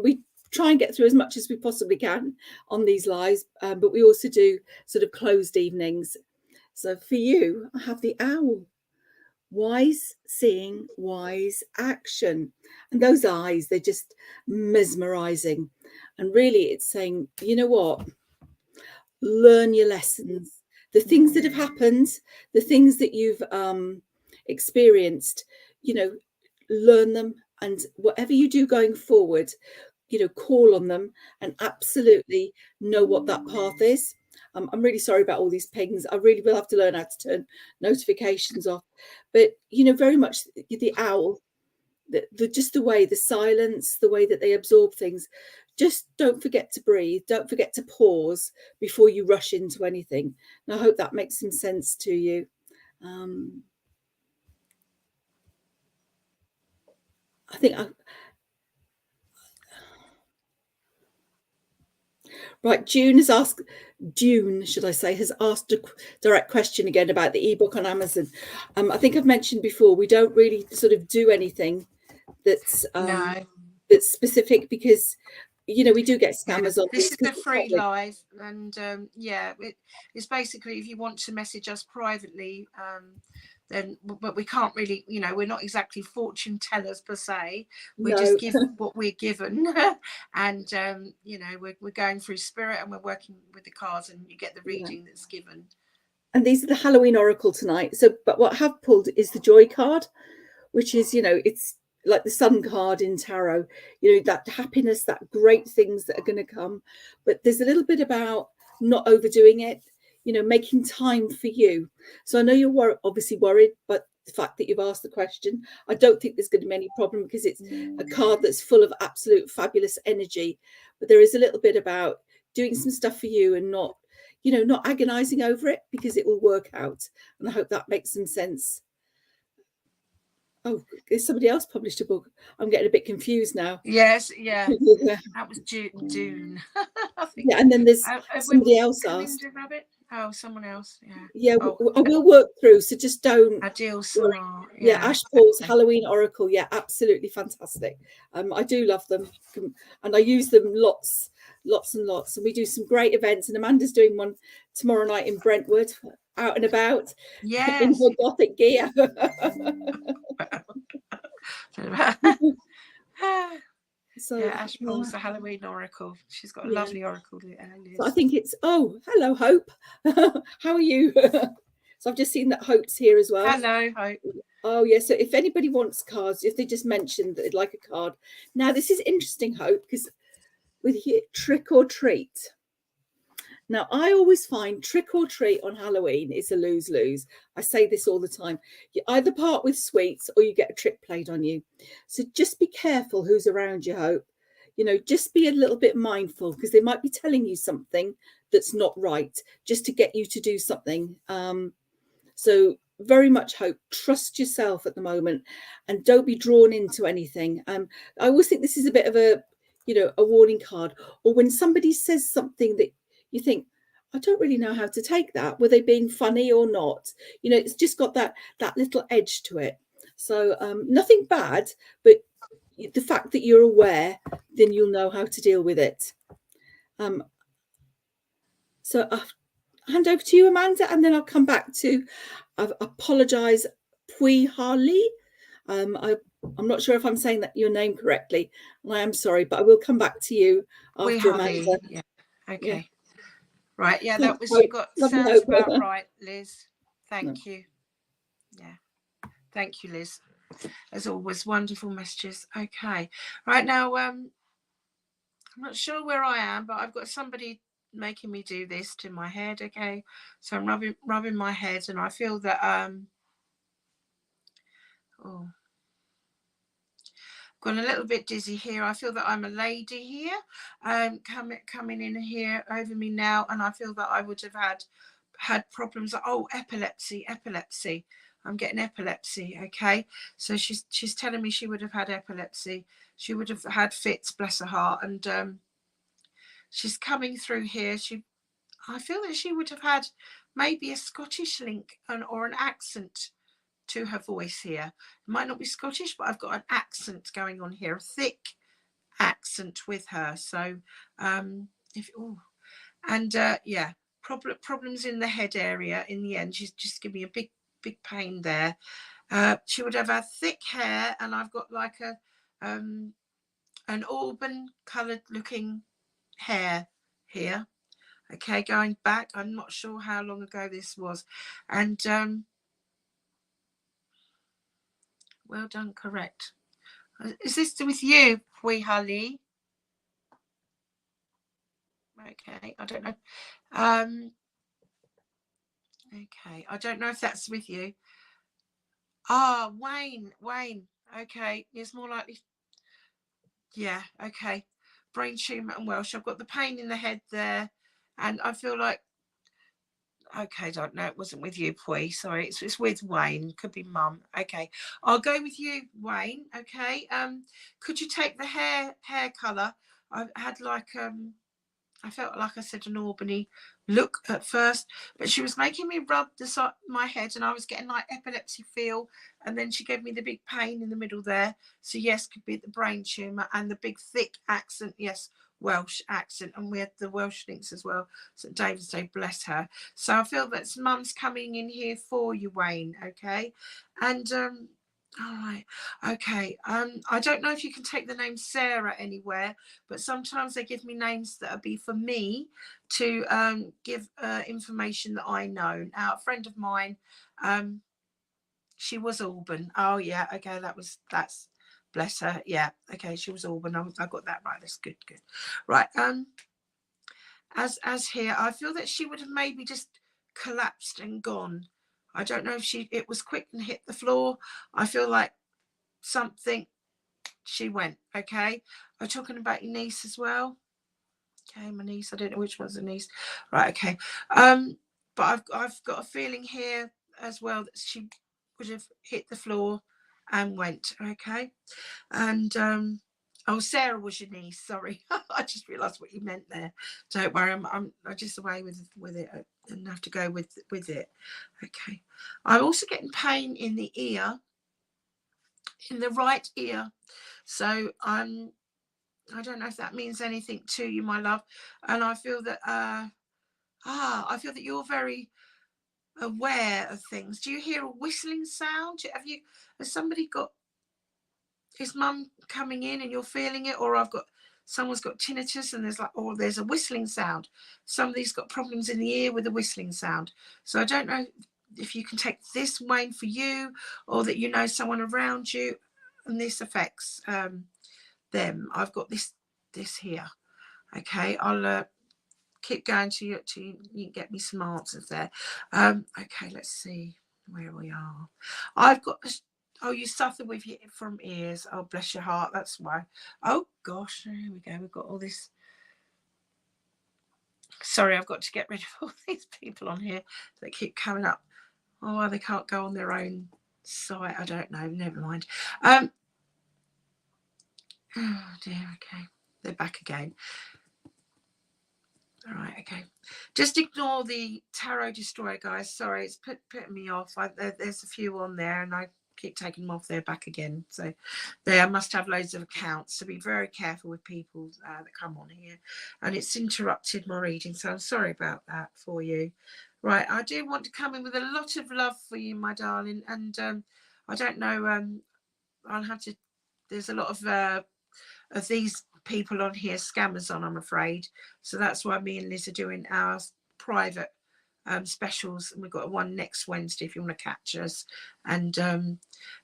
We try and get through as much as we possibly can on these lives, but we also do sort of closed evenings. So for you, I have the owl. Wise seeing, wise action. And those eyes, they're just mesmerizing. And really it's saying, you know what? Learn your lessons. The things that have happened, the things that you've experienced, learn them. And whatever you do going forward, call on them and absolutely know what that path is. I'm really sorry about all these pings. I really will have to learn how to turn notifications off. But, very much the owl, just the way, the silence, the way that they absorb things. Just don't forget to breathe. Don't forget to pause before you rush into anything. And I hope that makes some sense to you. I think right, June has asked a direct question again about the ebook on Amazon. I think I've mentioned before, we don't really sort of do anything that's that's specific, because we do get scammers on this. Is a free live, and it's basically, if you want to message us privately, then, but we can't really, we're not exactly fortune tellers per se. We just give what we're given, and we're going through spirit, and we're working with the cards, and you get the reading that's given. And these are the Halloween Oracle tonight. So, but what I have pulled is the Joy card, which is, it's like the Sun card in tarot, that happiness, that great things that are going to come. But there's a little bit about not overdoing it, making time for you. So I know you're obviously worried, but the fact that you've asked the question, I don't think there's going to be any problem, because it's a card that's full of absolute fabulous energy. But there is a little bit about doing some stuff for you and not agonizing over it, because it will work out. And I hope that makes some sense. Oh, is somebody else published a book? I'm getting a bit confused now. Yes, yeah. That was June. Yeah, and then there's somebody else asked. Rabbit? Oh, someone else. Yeah. Yeah, I will work through. So just don't. Adil Samar. Yeah, Ash Paul's Halloween Oracle. Yeah, absolutely fantastic. I do love them, and I use them lots and lots. And we do some great events. And Amanda's doing one tomorrow night in Brentwood, out and about. Yes. In her gothic gear. So Ash Paul's the Halloween Oracle. She's got a lovely oracle. So I think it's hello Hope. How are you? So I've just seen that Hope's here as well. Hello Hope. Oh yeah, so if anybody wants cards, if they just mentioned that they'd like a card. Now this is interesting, Hope, because with here, trick or treat. Now, I always find trick or treat on Halloween is a lose-lose. I say this all the time. You either part with sweets or you get a trick played on you. So just be careful who's around you, Hope. Just be a little bit mindful, because they might be telling you something that's not right, just to get you to do something. So very much, Hope, trust yourself at the moment and don't be drawn into anything. I always think this is a bit of a warning card, or when somebody says something that you think, I don't really know how to take that. Were they being funny or not? It's just got that little edge to it. So nothing bad, but the fact that you're aware, then you'll know how to deal with it. So I'll hand over to you, Amanda, and then I'll come back to, I apologise, Pui Harley. I'm not sure if I'm saying that your name correctly, and I am sorry, but I will come back to you after Amanda. Yeah. Okay. Yeah. Right. Yeah, that was, Hope. you got, Lovely sounds hope. about right, Liz. Thank No. you. Yeah. Thank you, Liz. As always, wonderful messages. Okay. Right now, I'm not sure where I am, but I've got somebody making me do this to my head. Okay. So I'm rubbing my head, and I feel that got a little bit dizzy here. I feel that I'm a lady here, coming in here over me now, and I feel that I would have had problems. Oh, epilepsy. I'm getting epilepsy. Okay, so she's telling me she would have had epilepsy. She would have had fits, bless her heart, and she's coming through here. I feel that she would have had maybe a Scottish link or an accent to her voice here. It might not be Scottish, but I've got an accent going on here, a thick accent with her. So yeah, problems in the head area. In the end, she's just giving me a big pain there. She would have had thick hair, and I've got like an auburn coloured looking hair here. Okay, going back, I'm not sure how long ago this was, and well done, correct. Is this with you, Pui Hali? Okay, I don't know. Okay, I don't know if that's with you. Ah, Wayne. Okay, it's more likely. Yeah, okay. Brain tumour and Welsh. I've got the pain in the head there, and I feel like, okay, don't know, it wasn't with you, Pui. Sorry, it's with Wayne. Could be Mum. Okay, I'll go with you, Wayne. Okay. Could you take the hair colour? I had like I felt like I said an Albany look at first, but she was making me rub the side of my head, and I was getting like epilepsy feel, and then she gave me the big pain in the middle there. So yes, could be the brain tumour, and the big thick accent. Yes, Welsh accent, and we had the Welsh links as well. St David's Day, bless her. So I feel that Mum's coming in here for you, Wayne. Okay, and all right. Okay. I don't know if you can take the name Sarah anywhere, but sometimes they give me names that will be for me to give information that I know. Now, a friend of mine, she was Auburn. Oh yeah. Okay. That's bless her. Yeah. Okay. She was Auburn. I got that right. That's good. Right. As here, I feel that she would have maybe just collapsed and gone. I don't know if it was quick and hit the floor. I feel like something, she went. Okay, I'm talking about your niece as well. Okay, my niece, I don't know which one's the niece. Right. Okay. But I've got a feeling here as well that she would have hit the floor and went. Okay. And oh, Sarah was your niece, sorry. I just realized what you meant there. Don't worry, I'm just away with it and have to go with it. Okay. I'm also getting pain in the ear, in the right ear. So I don't know if that means anything to you, my love. And I feel that I feel that you're very aware of things. Do you hear a whistling sound? Has somebody got, is Mum coming in and you're feeling it? Or someone's got tinnitus and there's a whistling sound. Somebody's got problems in the ear with a whistling sound. So I don't know if you can take this, Wayne, for you, or that you know someone around you and this affects them. I've got this here. Okay, I'll keep going to you get me some answers there. Okay, let's see where we are. I've got, oh, you suffer with you from ears. Oh, bless your heart, that's why. Oh gosh, here we go. We've got all this. Sorry, I've got to get rid of all these people on here that keep coming up. Oh, they can't go on their own site. I don't know, never mind. Oh dear. Okay, they're back again. All right, okay. Just ignore the Tarot Destroyer, guys. Sorry, it's putting me off. There's a few on there, and I keep taking them off, they're back again. So they must have loads of accounts. So be very careful with people that come on here. And it's interrupted my reading. So I'm sorry about that for you. Right. I do want to come in with a lot of love for you, my darling. And I don't know. I'll have to. There's a lot of these people on here, scammers on, I'm afraid. So that's why me and Liz are doing our private specials, and we've got one next Wednesday if you want to catch us. And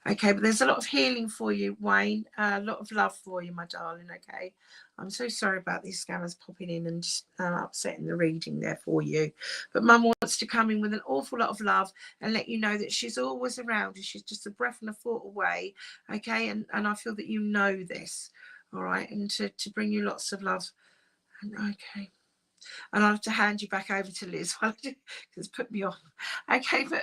okay, but there's a lot of healing for you, Wayne, a lot of love for you, my darling. Okay, I'm so sorry about these scammers popping in and just upsetting the reading there for you, but Mum wants to come in with an awful lot of love and let you know that she's always around and she's just a breath and a thought away. Okay, and I feel that you know this, all right, and to bring you lots of love. And okay, and I'll have to hand you back over to Liz because it's put me off. Okay, but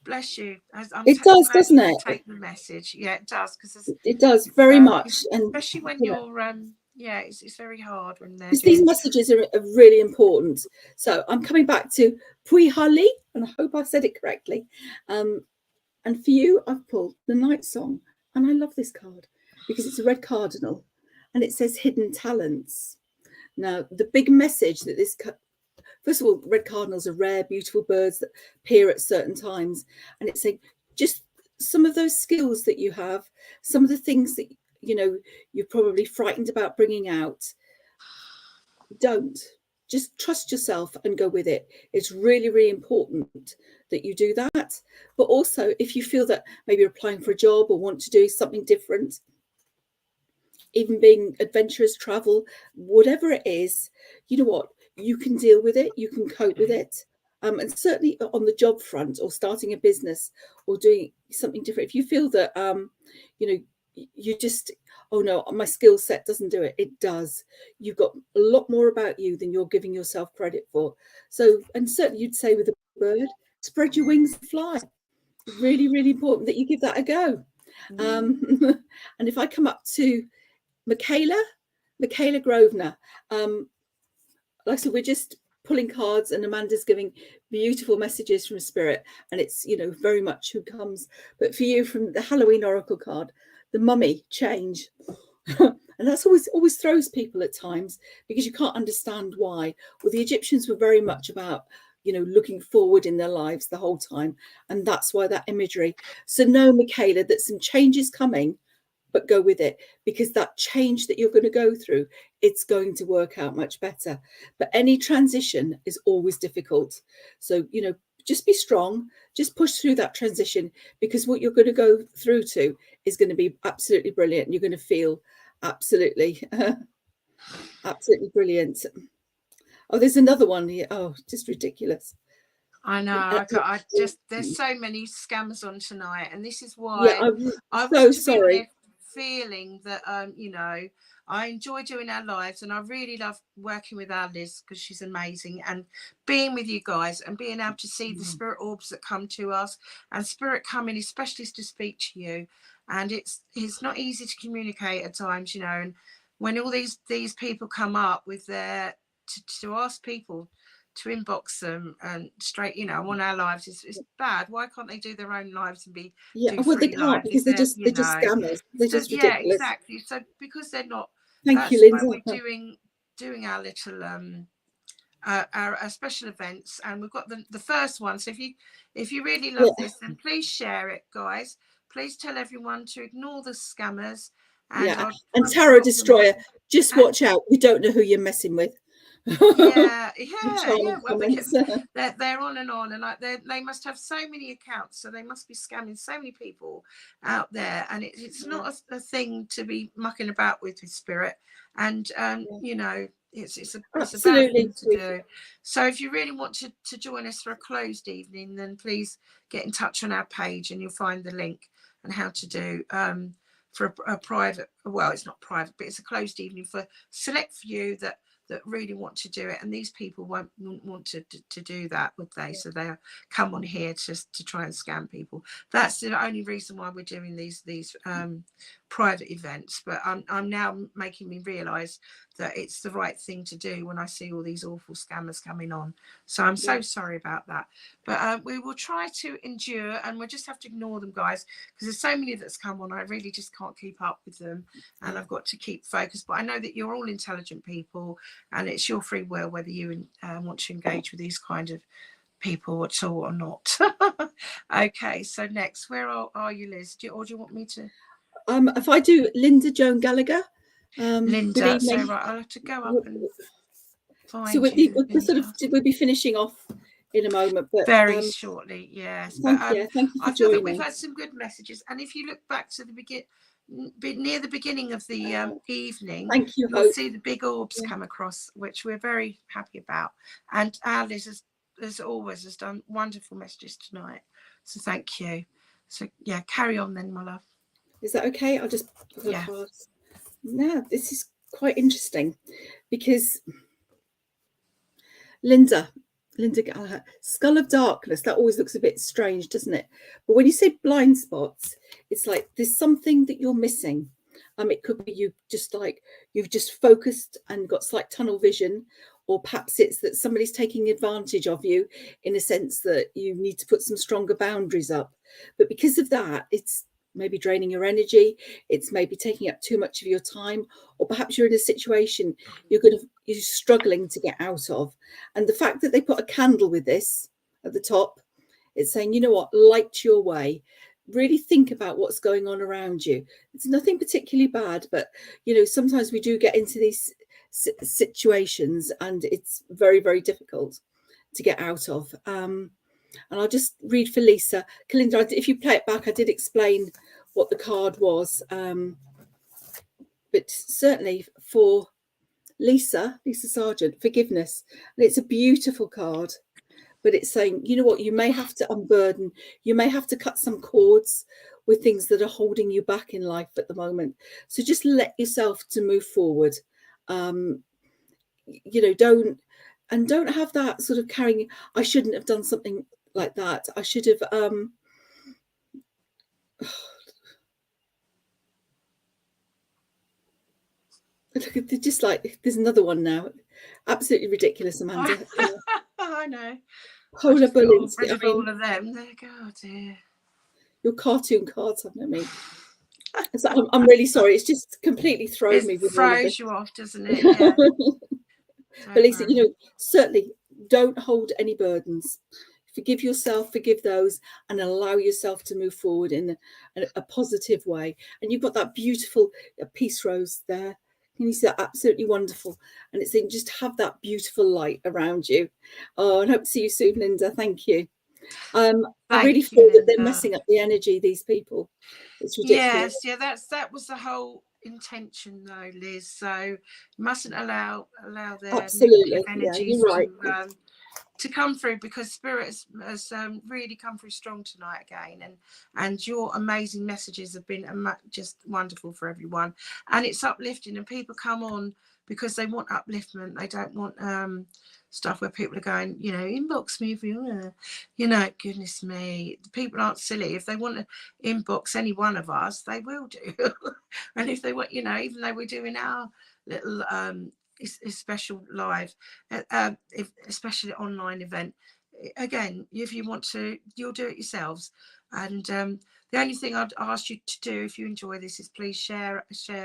bless you. It does, doesn't it? Take the message. Yeah, it does, because it does very much, and especially when you're yeah, it's very hard when they're. Because these messages are really important. So I'm coming back to Pui Hali, and I hope I've said it correctly. And for you, I've pulled the Night Song, and I love this card because it's a red cardinal, and it says hidden talents. Now, the big message that this, first of all, red cardinals are rare, beautiful birds that appear at certain times. And it's saying just some of those skills that you have, some of the things that, you know, you're probably frightened about bringing out. Don't. Just trust yourself and go with it. It's really, really important that you do that. But also, if you feel that maybe you're applying for a job or want to do something different, even being adventurous, travel, whatever it is, you know what, you can deal with it, you can cope with it. And certainly on the job front, or starting a business or doing something different, if you feel that, you know, you just, oh no, my skill set doesn't do it, it does. You've got a lot more about you than you're giving yourself credit for. So, and certainly you'd say with a bird, spread your wings and fly. Really, really important that you give that a go. And if I come up to Michaela Grosvenor, like I said, we're just pulling cards and Amanda's giving beautiful messages from spirit, and it's, you know, very much who comes. But for you, from the Halloween Oracle card, the mummy change. And that's always throws people at times because you can't understand why. Well, the Egyptians were very much about, you know, looking forward in their lives the whole time, and that's why that imagery. So know, Michaela, that some change is coming, but go with it, because that change that you're going to go through, it's going to work out much better. But any transition is always difficult. So, you know, just be strong, just push through that transition, because what you're going to go through to is going to be absolutely brilliant. You're going to feel absolutely, absolutely brilliant. Oh, there's another one here. Oh, just ridiculous. I know. I just, there's so many scammers on tonight, and this is why I was so sorry. Feeling that you know, I enjoy doing our lives, and I really love working with our Liz because she's amazing, and being with you guys and being able to see the spirit orbs that come to us, and spirit coming especially to speak to you. And it's not easy to communicate at times, you know, and when all these people come up with their to ask people to inbox them and straight, you know, on our lives is bad. Why can't they do their own lives and be well, they can't, because they're just scammers. They're just ridiculous. Yeah, exactly. So because they're not, thank you, Linda. We're doing our little our special events, and we've got the first one. So if you really love this, then please share it, guys. Please tell everyone to ignore the scammers. And and Tarot Destroyer, just watch out. You don't know who you're messing with. yeah. Well, they're on, and like they must have so many accounts, so they must be scamming so many people out there, and it's not a thing to be mucking about with spirit. And you know, it's a bad thing to do. So if you really want to join us for a closed evening, then please get in touch on our page, and you'll find the link and how to do for a private, well, it's not private, but it's a closed evening for select few that really want to do it. And these people won't want to do that, would they? So they'll come on here to try and scam people. That's the only reason why we're doing these private events, but I'm now making me realize that it's the right thing to do when I see all these awful scammers coming on. So I'm so sorry about that, but we will try to endure, and we'll just have to ignore them, guys, because there's so many that's come on. I really just can't keep up with them, and I've got to keep focused. But I know that you're all intelligent people, and it's your free will whether you want to engage with these kind of people at all or not. Okay, so next, where are you, Liz? Or do you want me to? If I do Linda Joan Gallagher. Linda, so right, I'll have to go up and find so we'll be finishing off in a moment, but very shortly, yes. Thank you for I feel joining. that we've had some good messages, and if you look back to the near the beginning of the evening, you'll see the big orbs come across, which we're very happy about. And Liz, as always, has done wonderful messages tonight, so thank you. So yeah, carry on then, my love. Is that okay? I'll just pass. Now, this is quite interesting because Linda Gallagher, Skull of Darkness, that always looks a bit strange, doesn't it? But when you say blind spots, it's like there's something that you're missing. It could be you've just focused and got slight tunnel vision, or perhaps it's that somebody's taking advantage of you in a sense that you need to put some stronger boundaries up. But because of that, it's maybe draining your energy, it's maybe taking up too much of your time, or perhaps you're in a situation you're struggling to get out of. And the fact that they put a candle with this at the top, it's saying, you know what, light your way. Really think about what's going on around you. It's nothing particularly bad, but sometimes we do get into these situations and it's very, very difficult to get out of. And I'll just read for Lisa. Kalinda, if you play it back, I did explain what the card was. But certainly for Lisa Sargent, forgiveness. And it's a beautiful card. But it's saying, you know what, you may have to unburden. You may have to cut some cords with things that are holding you back in life at the moment. So just let yourself to move forward. Don't have that sort of carrying, I shouldn't have done something like that. I should have just like there's another one now. Absolutely ridiculous, Amanda. I know. Polar bullies. All of them. There you go, dear. Your cartoon cards have no meaning. So I'm really sorry. It's just completely thrown me. It throws you off, doesn't it? Yeah. But Lisa, certainly don't hold any burdens. Forgive yourself, forgive those, and allow yourself to move forward in a positive way. And you've got that beautiful peace rose there. Can you see that? Absolutely wonderful. And it's saying just have that beautiful light around you. Oh, and hope to see you soon, Linda. Thank you. I really feel that they're messing up the energy, these people. It's ridiculous. Yes, that was the whole intention though, Liz. So you mustn't allow their negative energies to come through, because Spirit has really come through strong tonight again, and your amazing messages have been just wonderful for everyone, and it's uplifting, and people come on because they want upliftment. They don't want stuff where people are going, inbox me if you want, goodness me, people aren't silly. If they want to inbox any one of us, they will do. And if they want, even though we're doing our little special live, especially online event, again, if you want to, you'll do it yourselves. And the only thing I'd ask you to do, if you enjoy this, is please share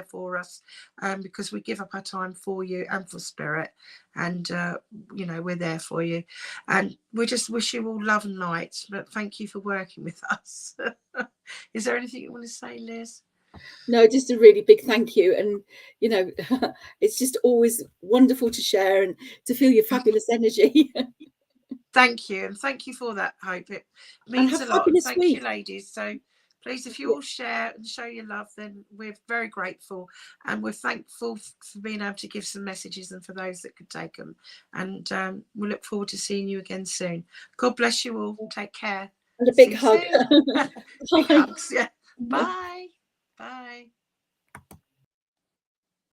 for us, because we give up our time for you and for Spirit, and we're there for you, and we just wish you all love and light. But thank you for working with us. Is there anything you want to say, Liz? No, just a really big thank you. And it's just always wonderful to share and to feel your fabulous energy. Thank you, and thank you for that, Hope. It means a lot. Thank you, ladies. So please, if you all share and show your love, then we're very grateful, and we're thankful for being able to give some messages, and for those that could take them. And we look forward to seeing you again soon. God bless you all. Take care. And a big hug. Big hugs. Yeah.